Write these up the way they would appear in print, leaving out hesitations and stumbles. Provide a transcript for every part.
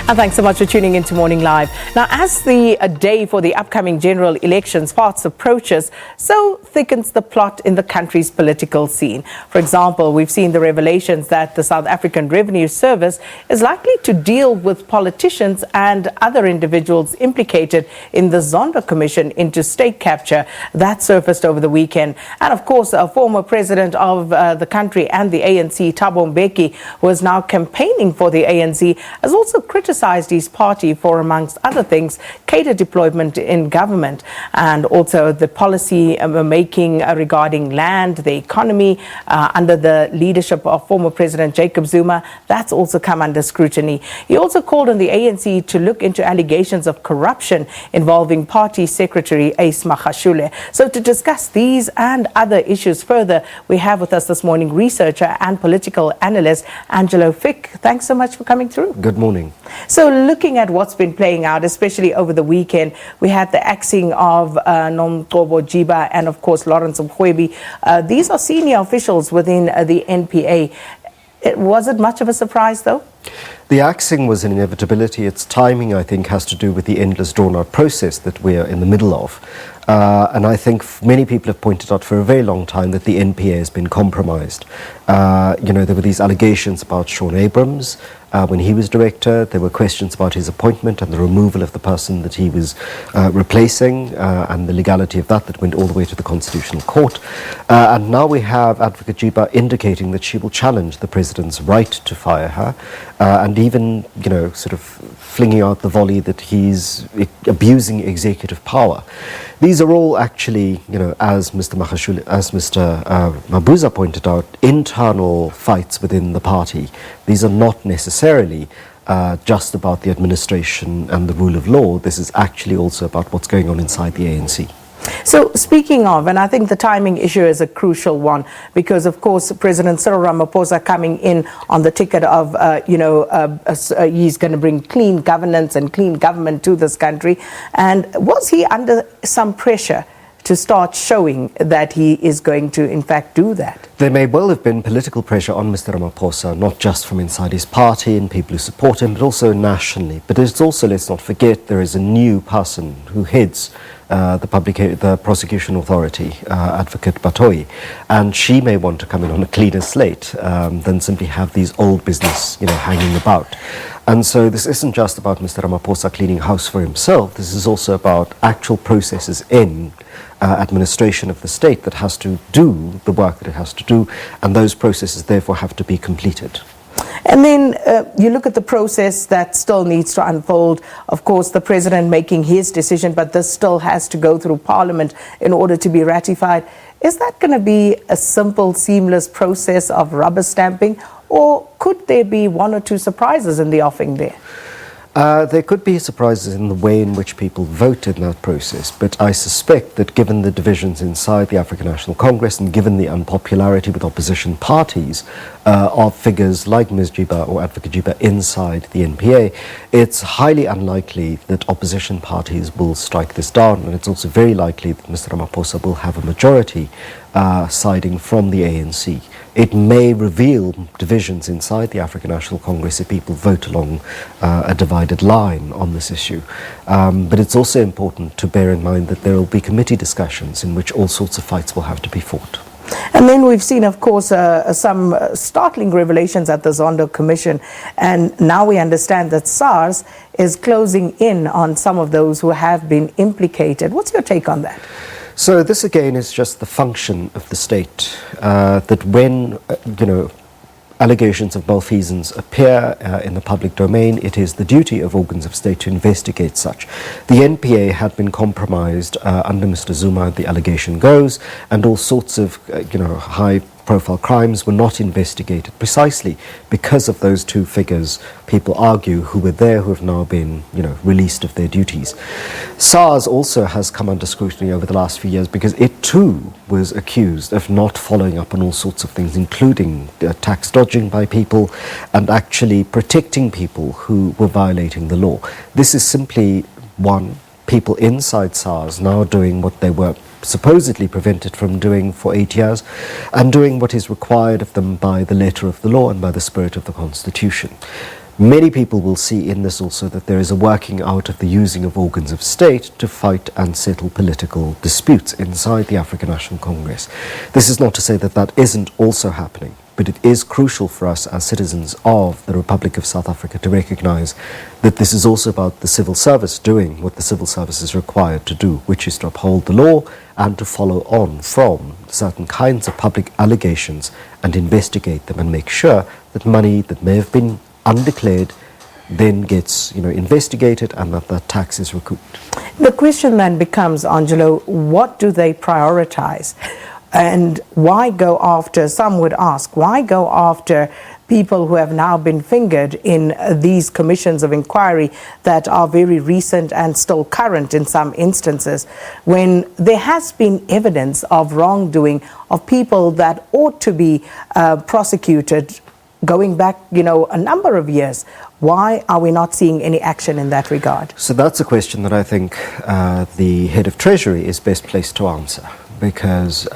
And thanks so much for tuning in to Morning Live. Now, as the day for the upcoming general elections fast approaches, so thickens the plot in the country's political scene. For example, we've seen the revelations that the South African Revenue Service is likely to deal with politicians and other individuals implicated in the Zondo Commission into state capture. That surfaced over the weekend. And of course, a former president of the country and the ANC, Thabo Mbeki, who is now campaigning for the ANC, has also criticized his party for, amongst other things, cadre deployment in government and also the policy making regarding land, the economy under the leadership of former President Jacob Zuma. That's also come under scrutiny. He also called on the ANC to look into allegations of corruption involving party secretary Ace Magashule. So to discuss these and other issues further, we have with us this morning researcher and political analyst Angelo Fick. Thanks so much for coming through. Good morning. So looking at what's been playing out, especially over the weekend, we had the axing of Thabo Mbeki and, of course, Lawrence Mkhwebi. These are senior officials within the NPA. Was it much of a surprise, though? The axing was an inevitability. Its timing, I think, has to do with the endless drawn-out process that we are in the middle of. And I think many people have pointed out for a very long time that the NPA has been compromised. There were these allegations about Sean Abrams when he was director. There were questions about his appointment and the removal of the person that he was replacing and the legality of that went all the way to the Constitutional Court. And now we have Advocate Jiba indicating that she will challenge the president's right to fire her and even, sort of flinging out the volley that he's abusing executive power. These are all actually, as Mr. Magashule, as Mr. Mabuza pointed out, internal fights within the party. These are not necessarily just about the administration and the rule of law. This is actually also about what's going on inside the ANC. So speaking of, and I think the timing issue is a crucial one because, of course, President Cyril Ramaphosa coming in on the ticket of, he's going to bring clean governance and clean government to this country. And was he under some pressure to start showing that he is going to, in fact, do that? There may well have been political pressure on Mr. Ramaphosa, not just from inside his party and people who support him, but also nationally. But it's also, let's not forget, there is a new person who heads the prosecution authority, Advocate Batoi, and she may want to come in on a cleaner slate than simply have these old business, hanging about. And so this isn't just about Mr. Ramaphosa cleaning house for himself. This is also about actual processes in administration of the state that has to do the work that it has to do, and those processes therefore have to be completed. And then you look at the process that still needs to unfold. Of course, the president making his decision, but this still has to go through Parliament in order to be ratified. Is that going to be a simple, seamless process of rubber stamping, or could there be one or two surprises in the offing there? There could be surprises in the way in which people vote in that process, but I suspect that given the divisions inside the African National Congress and given the unpopularity with opposition parties of figures like Ms. Jiba or Advocate Jiba inside the NPA, it's highly unlikely that opposition parties will strike this down, and it's also very likely that Mr. Ramaphosa will have a majority siding from the ANC. It may reveal divisions inside the African National Congress if people vote along a divided line on this issue. But it's also important to bear in mind that there will be committee discussions in which all sorts of fights will have to be fought. And then we've seen, of course, some startling revelations at the Zondo Commission. And now we understand that SARS is closing in on some of those who have been implicated. What's your take on that? So this again is just the function of the state, that when, allegations of malfeasance appear in the public domain, it is the duty of organs of state to investigate such. The NPA had been compromised under Mr. Zuma, the allegation goes, and all sorts of, high-profile crimes were not investigated precisely because of those two figures, people argue, who were there, who have now been, released of their duties. SARS also has come under scrutiny over the last few years because it too was accused of not following up on all sorts of things, including tax dodging by people and actually protecting people who were violating the law. This is simply people inside SARS now doing what they were supposedly prevented from doing for 8 years, and doing what is required of them by the letter of the law and by the spirit of the Constitution. Many people will see in this also that there is a working out of the using of organs of state to fight and settle political disputes inside the African National Congress. This is not to say that that isn't also happening, but it is crucial for us as citizens of the Republic of South Africa to recognise that this is also about the civil service doing what the civil service is required to do, which is to uphold the law and to follow on from certain kinds of public allegations and investigate them and make sure that money that may have been undeclared then gets investigated and that the tax is recouped. The question then becomes, Angelo, what do they prioritize? And why go after, some would ask, why go after people who have now been fingered in these commissions of inquiry that are very recent and still current in some instances, when there has been evidence of wrongdoing of people that ought to be prosecuted going back, a number of years? Why are we not seeing any action in that regard? So that's a question that I think the head of Treasury is best placed to answer, because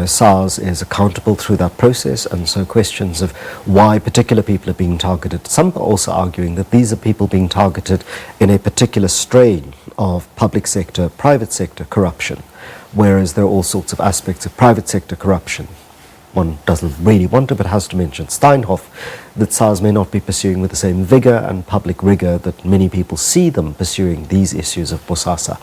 SARS is accountable through that process, and so questions of why particular people are being targeted. Some are also arguing that these are people being targeted in a particular strain of public sector, private sector corruption, whereas there are all sorts of aspects of private sector corruption. One doesn't really want to, but has to mention Steinhoff, that SARS may not be pursuing with the same vigour and public rigour that many people see them pursuing these issues of Bosasa.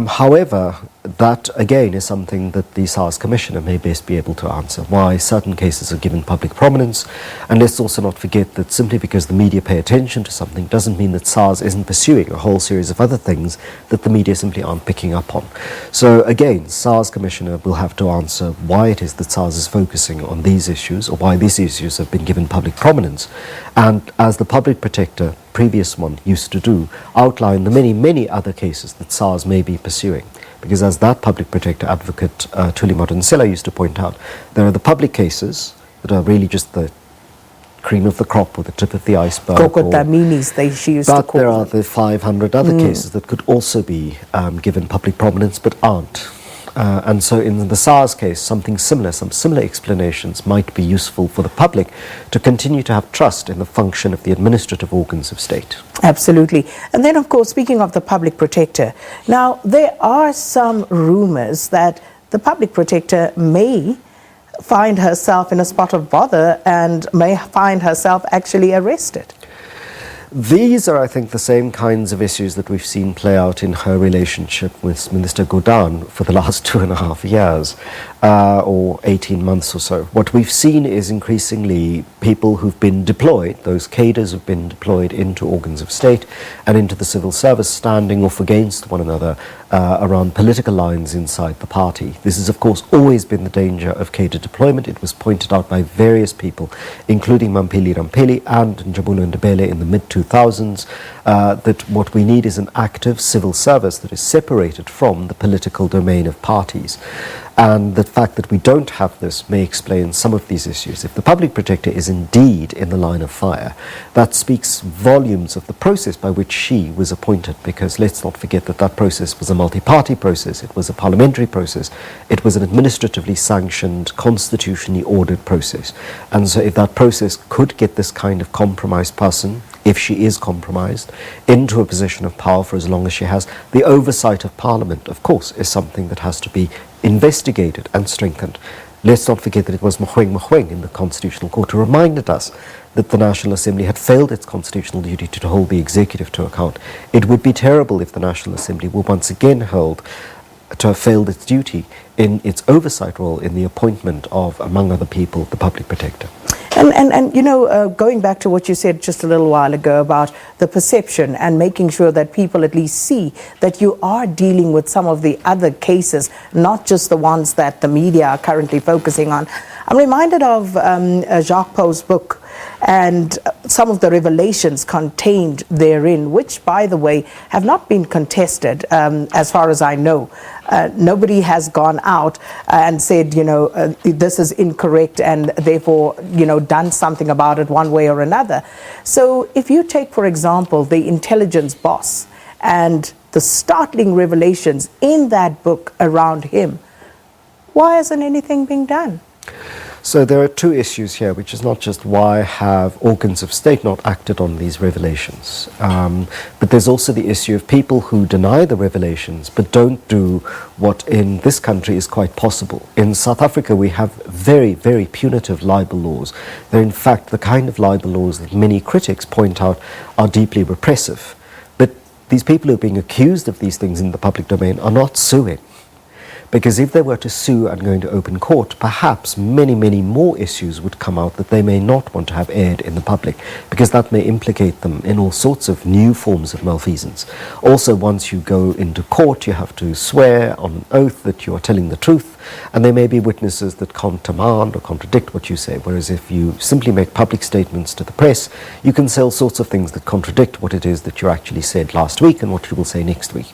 However, that again is something that the SARS Commissioner may best be able to answer, why certain cases are given public prominence. And let's also not forget that simply because the media pay attention to something doesn't mean that SARS isn't pursuing a whole series of other things that the media simply aren't picking up on. So again, SARS Commissioner will have to answer why it is that SARS is focusing on these issues, or why these issues have been given public prominence, and as the public protector, previous one, used to do, outline the many other cases that SARS may be pursuing. Because as that public protector advocate Thuli Modonsela used to point out, there are the public cases that are really just the cream of the crop or the tip of the iceberg. Kokotaminis, she used to call them. But there are the 500 other cases that could also be given public prominence but aren't. And so in the SARS case, some similar explanations might be useful for the public to continue to have trust in the function of the administrative organs of state. Absolutely. And then, of course, speaking of the public protector, now there are some rumours that the public protector may find herself in a spot of bother and may find herself actually arrested. These are, I think, the same kinds of issues that we've seen play out in her relationship with Minister Godan for the last 2.5 years, or 18 months or so. What we've seen is increasingly people who've been deployed, those cadres who've been deployed into organs of state and into the civil service, standing off against one another around political lines inside the party. This has, of course, always been the danger of cadre deployment. It was pointed out by various people, including Mampili Rampeli and Njabulo Ndebele in the mid-2000s, that what we need is an active civil service that is separated from the political domain of parties. And the fact that we don't have this may explain some of these issues. If the public protector is indeed in the line of fire, that speaks volumes of the process by which she was appointed, because let's not forget that that process was a multi-party process, it was a parliamentary process, it was an administratively sanctioned, constitutionally ordered process. And so if that process could get this kind of compromised person, if she is compromised, into a position of power for as long as she has, the oversight of Parliament, of course, is something that has to be investigated and strengthened. Let's not forget that it was Mogoeng in the Constitutional Court who reminded us that the National Assembly had failed its constitutional duty to hold the executive to account. It would be terrible if the National Assembly were once again held to have failed its duty in its oversight role in the appointment of, among other people, the public protector. And going back to what you said just a little while ago about the perception and making sure that people at least see that you are dealing with some of the other cases, not just the ones that the media are currently focusing on. I'm reminded of Jacques Pauw's book and some of the revelations contained therein, which, by the way, have not been contested as far as I know. Nobody has gone out and said, this is incorrect and therefore, done something about it one way or another. So if you take, for example, the intelligence boss and the startling revelations in that book around him, why isn't anything being done? So there are two issues here, which is not just why have organs of state not acted on these revelations, but there's also the issue of people who deny the revelations but don't do what in this country is quite possible. In South Africa we have very, very punitive libel laws. They're in fact the kind of libel laws that many critics point out are deeply repressive. But these people who are being accused of these things in the public domain are not suing. Because if they were to sue and go into open court, perhaps many, many more issues would come out that they may not want to have aired in the public, because that may implicate them in all sorts of new forms of malfeasance. Also, once you go into court, you have to swear on an oath that you are telling the truth, and there may be witnesses that countermand or contradict what you say, whereas if you simply make public statements to the press, you can say all sorts of things that contradict what it is that you actually said last week and what you will say next week.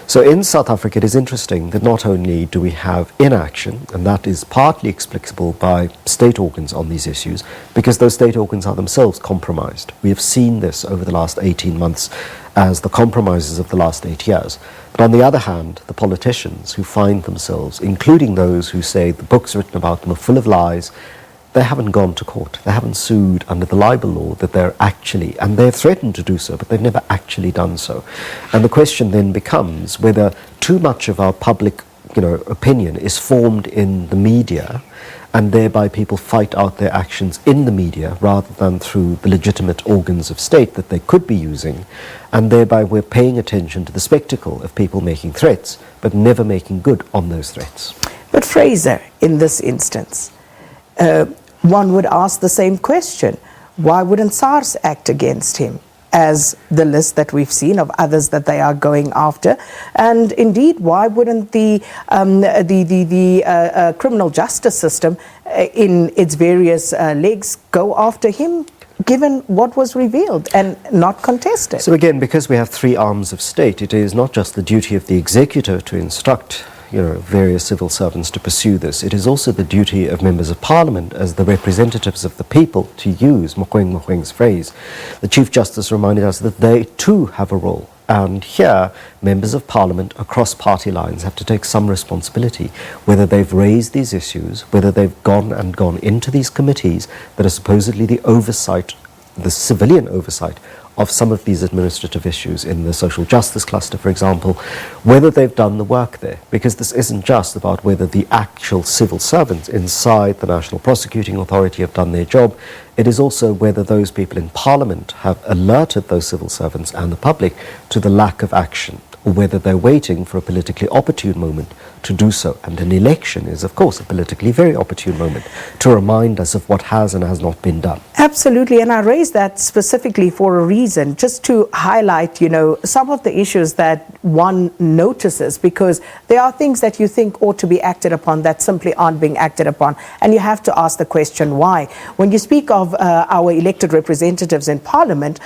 So in South Africa, it is interesting that not only do we have inaction, and that is partly explicable by state organs on these issues, because those state organs are themselves compromised. We have seen this over the last 18 months as the compromises of the last 8 years. But on the other hand, the politicians who find themselves, including those who say the books written about them are full of lies, they haven't gone to court. They haven't sued under the libel law that they're actually, and they've threatened to do so, but they've never actually done so. And the question then becomes whether too much of our public opinion is formed in the media, and thereby people fight out their actions in the media rather than through the legitimate organs of state that they could be using, and thereby we're paying attention to the spectacle of people making threats but never making good on those threats. But Fraser, in this instance, one would ask the same question. Why wouldn't SARS act against him, as the list that we've seen of others that they are going after? And indeed, why wouldn't the criminal justice system in its various legs go after him, given what was revealed and not contested? So again, because we have three arms of state, it is not just the duty of the executive to instruct various civil servants to pursue this. It is also the duty of members of parliament as the representatives of the people to use Mogoeng's phrase. The Chief Justice reminded us that they too have a role. And here, members of parliament across party lines have to take some responsibility, whether they've raised these issues, whether they've gone into these committees that are supposedly the oversight, the civilian oversight of some of these administrative issues in the social justice cluster, for example, whether they've done the work there. Because this isn't just about whether the actual civil servants inside the National Prosecuting Authority have done their job, it is also whether those people in Parliament have alerted those civil servants and the public to the lack of action, or whether they're waiting for a politically opportune moment to do so. And an election is, of course, a politically very opportune moment to remind us of what has and has not been done. Absolutely, and I raised that specifically for a reason, just to highlight, some of the issues that one notices, because there are things that you think ought to be acted upon that simply aren't being acted upon, and you have to ask the question why. When you speak of our elected representatives in Parliament,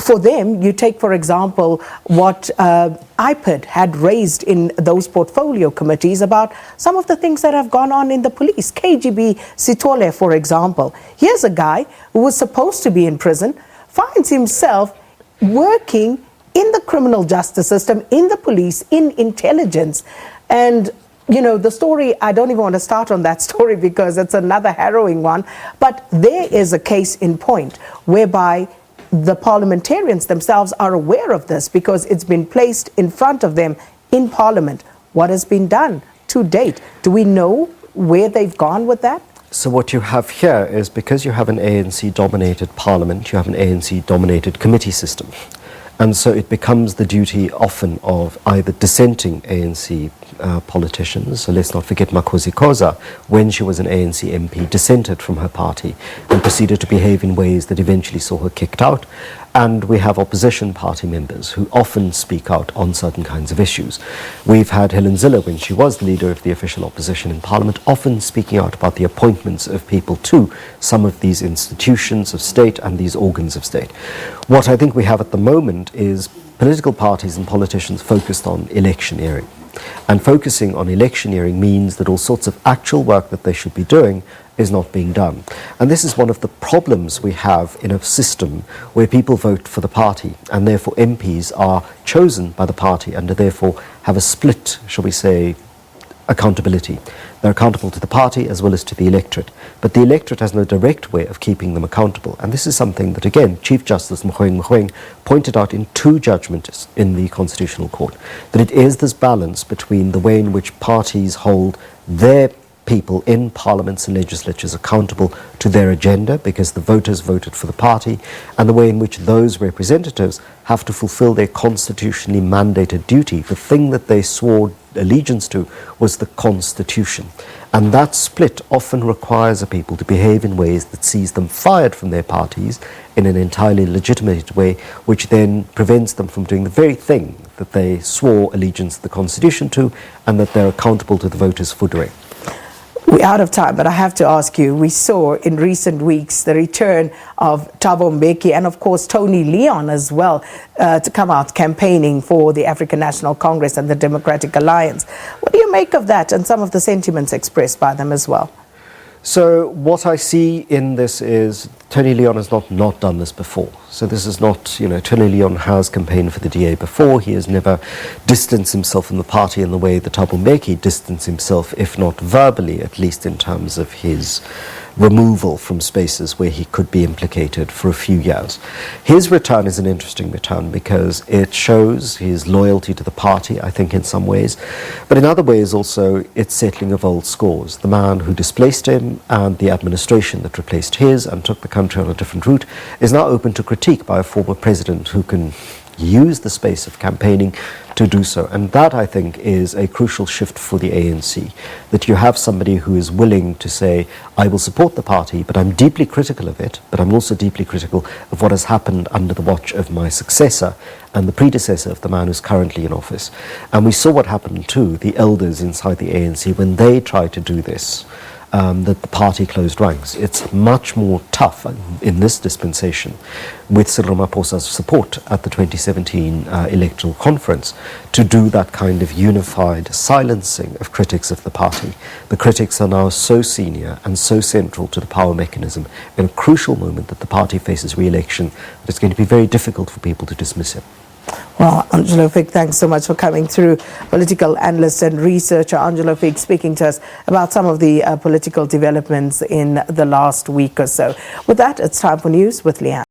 for them, you take, for example, what IPID had raised in those portfolio committees about some of the things that have gone on in the police. KGB Sitole, for example. Here's a guy who was supposed to be in prison, finds himself working in the criminal justice system, in the police, in intelligence. And the story, I don't even want to start on that story because it's another harrowing one. But there is a case in point whereby the parliamentarians themselves are aware of this because it's been placed in front of them in Parliament. What has been done to date? Do we know where they've gone with that? So what you have here is, because you have an ANC-dominated Parliament, you have an ANC-dominated committee system. And so it becomes the duty often of either dissenting ANC politicians. So let's not forget Makhosi Khoza, when she was an ANC MP, dissented from her party and proceeded to behave in ways that eventually saw her kicked out. And we have opposition party members who often speak out on certain kinds of issues. We've had Helen Zille, when she was the leader of the official opposition in Parliament, often speaking out about the appointments of people to some of these institutions of state and these organs of state. What I think we have at the moment is political parties and politicians focused on electioneering. And focusing on electioneering means that all sorts of actual work that they should be doing is not being done. And this is one of the problems we have in a system where people vote for the party, and therefore MPs are chosen by the party and therefore have a split, shall we say, accountability. They're accountable to the party as well as to the electorate. But the electorate has no direct way of keeping them accountable. And this is something that, again, Chief Justice Mogoeng pointed out in 2 judgments in the Constitutional Court, that it is this balance between the way in which parties hold their people in parliaments and legislatures accountable to their agenda because the voters voted for the party, and the way in which those representatives have to fulfill their constitutionally mandated duty. The thing that they swore allegiance to was the Constitution. And that split often requires a people to behave in ways that sees them fired from their parties in an entirely legitimate way, which then prevents them from doing the very thing that they swore allegiance to the Constitution to and that they're accountable to the voters for doing. We're out of time, but I have to ask you, we saw in recent weeks the return of Thabo Mbeki and, of course, Tony Leon as well to come out campaigning for the African National Congress and the Democratic Alliance. What do you make of that and some of the sentiments expressed by them as well? So what I see in this is Tony Leon has not done this before. So this is not, Tony Leon has campaigned for the DA before. He has never distanced himself from the party in the way that Thabo Mbeki distanced himself, if not verbally, at least in terms of his removal from spaces where he could be implicated for a few years. His return is an interesting return because it shows his loyalty to the party, I think, in some ways. But in other ways also, it's settling of old scores. The man who displaced him and the administration that replaced his and took the country on a different route is now open to critique by a former president who can use the space of campaigning to do so. And that, I think, is a crucial shift for the ANC, that you have somebody who is willing to say, I will support the party, but I'm deeply critical of it, but I'm also deeply critical of what has happened under the watch of my successor and the predecessor of the man who's currently in office. And we saw what happened to the elders inside the ANC when they tried to do this. That the party closed ranks. It's much more tough in this dispensation with Cyril Ramaphosa's support at the 2017 electoral conference to do that kind of unified silencing of critics of the party. The critics are now so senior and so central to the power mechanism in a crucial moment that the party faces re-election that it's going to be very difficult for people to dismiss it. Well, Angelo Fick, thanks so much for coming through. Political analyst and researcher Angelo Fick speaking to us about some of the political developments in the last week or so. With that, it's time for news with Leanne.